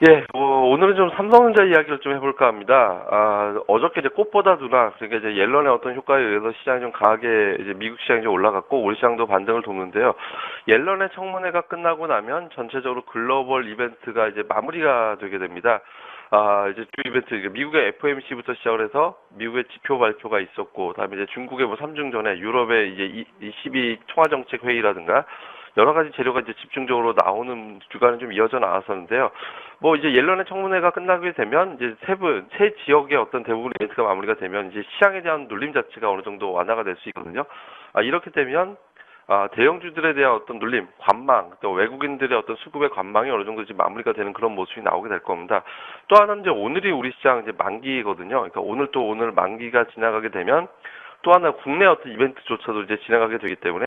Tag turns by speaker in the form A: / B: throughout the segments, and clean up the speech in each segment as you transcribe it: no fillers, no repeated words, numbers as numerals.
A: 예, 오늘은 좀 삼성전자 이야기를 좀 해볼까 합니다. 어저께 이제 꽃보다 누나, 그러니까 이제 옐런의 어떤 효과에 의해서 시장이 좀 강하게 이제 미국 시장이 좀 올라갔고, 우리 시장도 반등을 돕는데요. 옐런의 청문회가 끝나고 나면 전체적으로 글로벌 이벤트가 이제 마무리가 되게 됩니다. 이제 주 이벤트, 미국의 FOMC부터 시작을 해서 미국의 지표 발표가 있었고, 그다음에 이제 중국의 뭐 삼중전에 유럽의 이제 12 통화정책 회의라든가, 여러 가지 재료가 이제 집중적으로 나오는 주간은 좀 이어져 나왔었는데요. 뭐 이제 옐런의 청문회가 끝나게 되면 이제 세 지역의 어떤 대부분 이벤트가 마무리가 되면 이제 시장에 대한 눌림 자체가 어느 정도 완화가 될 수 있거든요. 이렇게 되면 대형주들에 대한 어떤 눌림, 관망, 또 외국인들의 어떤 수급의 관망이 어느 정도 이제 마무리가 되는 그런 모습이 나오게 될 겁니다. 또 하나는 이제 오늘이 우리 시장 이제 만기거든요. 그러니까 오늘 만기가 지나가게 되면 또 하나 국내 어떤 이벤트조차도 이제 지나가게 되기 때문에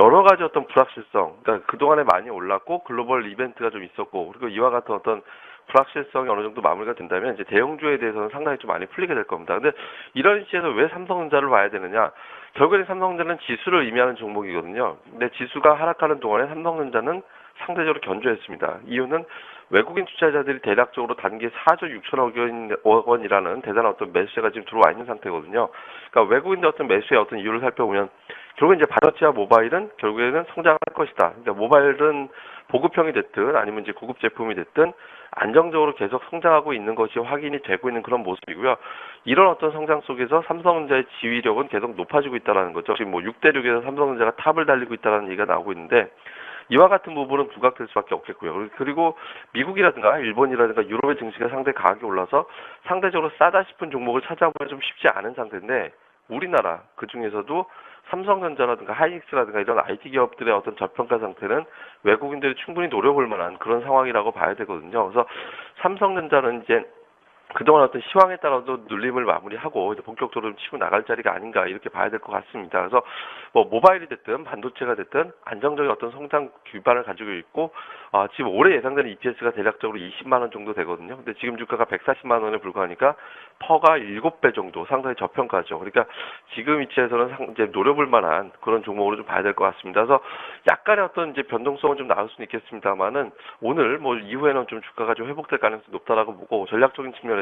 A: 여러 가지 어떤 불확실성, 그러니까 그동안에 많이 올랐고 글로벌 이벤트가 좀 있었고 그리고 이와 같은 어떤 불확실성이 어느 정도 마무리가 된다면 이제 대형주에 대해서는 상당히 좀 많이 풀리게 될 겁니다. 근데 이런 시에서 왜 삼성전자를 봐야 되느냐? 결국에 삼성전자는 지수를 의미하는 종목이거든요. 근데 지수가 하락하는 동안에 삼성전자는 상대적으로 견조했습니다. 이유는 외국인 투자자들이 대략적으로 단기 4조 6천억 원이라는 대단한 어떤 매수세가 지금 들어와 있는 상태거든요. 그러니까 외국인들 어떤 매수의 어떤 이유를 살펴보면 결국 이제 반도체와 모바일은 결국에는 성장할 것이다. 그러니까 모바일은 보급형이 됐든 아니면 이제 고급 제품이 됐든 안정적으로 계속 성장하고 있는 것이 확인이 되고 있는 그런 모습이고요. 이런 어떤 성장 속에서 삼성전자의 지위력은 계속 높아지고 있다는 거죠. 지금 뭐 6대6에서 삼성전자가 탑을 달리고 있다는 얘기가 나오고 있는데 이와 같은 부분은 부각될 수밖에 없겠고요. 그리고 미국이라든가 일본이라든가 유럽의 증시가 상당히 강하게 올라서 상대적으로 싸다 싶은 종목을 찾아보면 좀 쉽지 않은 상태인데 우리나라 그 중에서도 삼성전자라든가 하이닉스라든가 이런 IT 기업들의 어떤 저평가 상태는 외국인들이 충분히 노려볼 만한 그런 상황이라고 봐야 되거든요. 그래서 삼성전자는 이제 그동안 어떤 시황에 따라서 눌림을 마무리하고 이제 본격적으로 좀 치고 나갈 자리가 아닌가 이렇게 봐야 될 것 같습니다. 그래서 뭐 모바일이 됐든 반도체가 됐든 안정적인 어떤 성장 기반을 가지고 있고 지금 올해 예상되는 EPS가 대략적으로 20만 원 정도 되거든요. 근데 지금 주가가 140만 원에 불과하니까 퍼가 7배 정도 상당히 저평가죠. 그러니까 지금 위치에서는 이제 노려볼 만한 그런 종목으로 좀 봐야 될 것 같습니다. 그래서 약간의 어떤 이제 변동성은 좀 나올 수는 있겠습니다만은 오늘 뭐 이후에는 좀 주가가 좀 회복될 가능성이 높다라고 보고 전략적인 측면에서는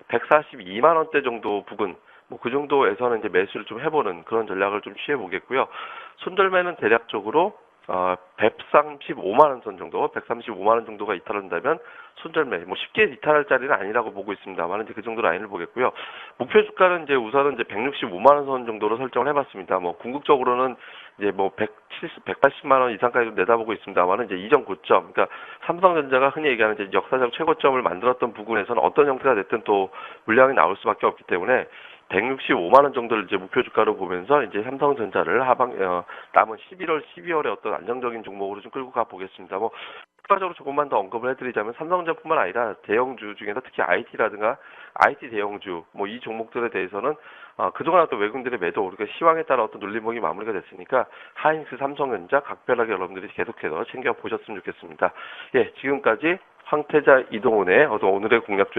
A: 142만 원대 정도 부근 뭐 그 정도에서는 이제 매수를 좀 해보는 그런 전략을 좀 취해 보겠고요. 손절매는 대략적으로 135만 원 선 정도, 135만 원 정도가 이탈한다면 손절매, 뭐 쉽게 이탈할 자리는 아니라고 보고 있습니다만 이제 그 정도 라인을 보겠고요. 목표 주가는 이제 우선은 이제 165만 원 선 정도로 설정을 해봤습니다. 뭐 궁극적으로는 이제 뭐 180만 원 이상까지 좀 내다보고 있습니다만은 이제 이전 고점, 그러니까 삼성전자가 흔히 얘기하는 이제 역사적 최고점을 만들었던 부분에서는 어떤 형태가 됐든 또 물량이 나올 수밖에 없기 때문에 165만 원 정도를 이제 목표 주가로 보면서 이제 삼성전자를 남은 11월, 12월에 어떤 안정적인 종목으로 좀 끌고 가 보겠습니다. 뭐 추가적으로 조금만 더 언급을 해드리자면 삼성전자뿐만 아니라 대형주 중에서 특히 IT라든가 IT 대형주 뭐 이 종목들에 대해서는 그동안 어떤 외국인들의 매도 그러니까 시황에 따라 어떤 눌림목이 마무리가 됐으니까 하이닉스, 삼성전자 각별하게 여러분들이 계속해서 챙겨 보셨으면 좋겠습니다. 예, 지금까지 황태자 이동훈의 오늘의 공략주